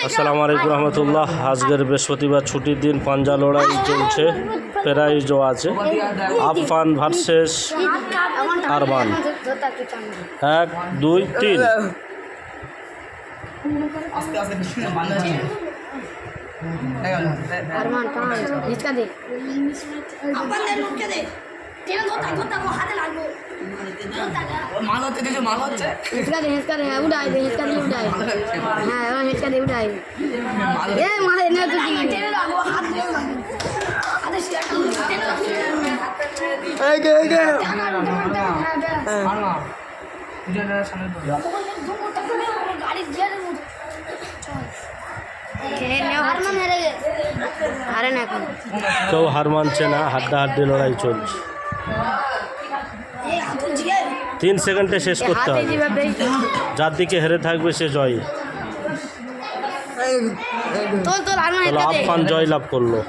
আসসালামু আলাইকুম রহমতুল্লাহ। আজকের বৃহস্পতিবার ছুটির দিন, পাঞ্জা লড়াই চলছে, প্রাইজও আছে। আফফান ভার্সেস আরমান। 1 2 3। আরমান টান হিচকা দে अपन दे लुक के दे तेरा धोता वो हाथ लागो माल होते जो माल होते हिचका दे उड़ाई दे हिचका दे उड़ाई हां और हिचका दे उड़ाई ए मारे ने तो तेरे लागो हाथ ले आधे शेयर तेरे गे मारना तुझे ना सामने तो गाड़ी जे আরমান হেরে গেছে হারে না এখন কেউ হার মানছে না, হাড্ডাহাড্ডি লড়াই চলছে। 3 সেকেন্ডে শেষ করতে হবে। যার দিকে হেরে থাকবে সে জয়ী। তোল আরমান আফফান জয়লাভ করলো।